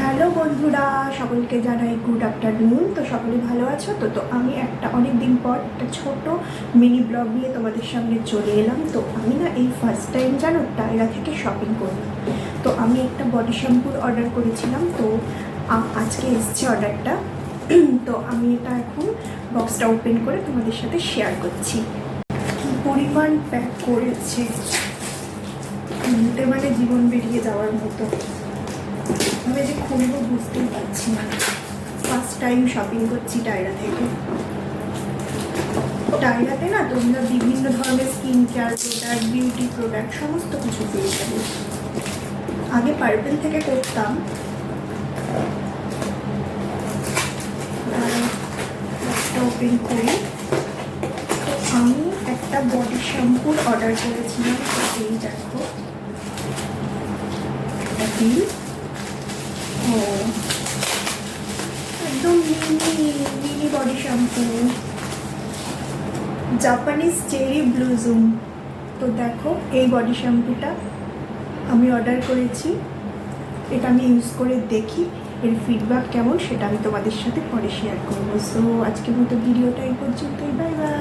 Hello বন্ধুরা, সকলকে জানাই গুড আফটারনুন। তো সকলে ভালো আছো তো আমি অনেক দিন পর একটা ছোট মিনি ব্লগ নিয়ে তোমাদের সামনে চলে এলাম। তো আমি না এই ফার্স্ট টাইম জানো টায়রা থেকে শপিং করলাম। তো আমি একটা বডি শ্যাম্পুর অর্ডার করেছিলাম, তো আজকে এসছে অর্ডারটা। তো আমি এটা এখন বক্সটা ওপেন করে তোমাদের সাথে শেয়ার করছি। কি পরিমাণ প্যাক করেছে, মানে জীবন বেরিয়ে যাওয়ার মতো। আমি যে খুলবো বুঝতেই পারছি না। ফার্স্ট টাইম শপিং করছি টায়রা থেকে। টায়রাতে না তোমরা বিভিন্ন ধরনের skin care product, beauty product সমস্ত কিছু পেয়ে যাবে। আগে পার্পেল থেকে করতাম, ওপেন করি। তো আমি একটা বডি শ্যাম্পুর অর্ডার করেছিলাম। এই দেখো, একদম mini body shampoo, Japanese cherry blossom. তো দেখো, এই বডি শ্যাম্পুটা আমি অর্ডার করেছি। এটা আমি ইউজ করে দেখি এর ফিডব্যাক কেমন, সেটা আমি তোমাদের সাথে পরে শেয়ার করবো। সো আজকের মতো ভিডিওটা এই পর্যন্তই। Bye bye.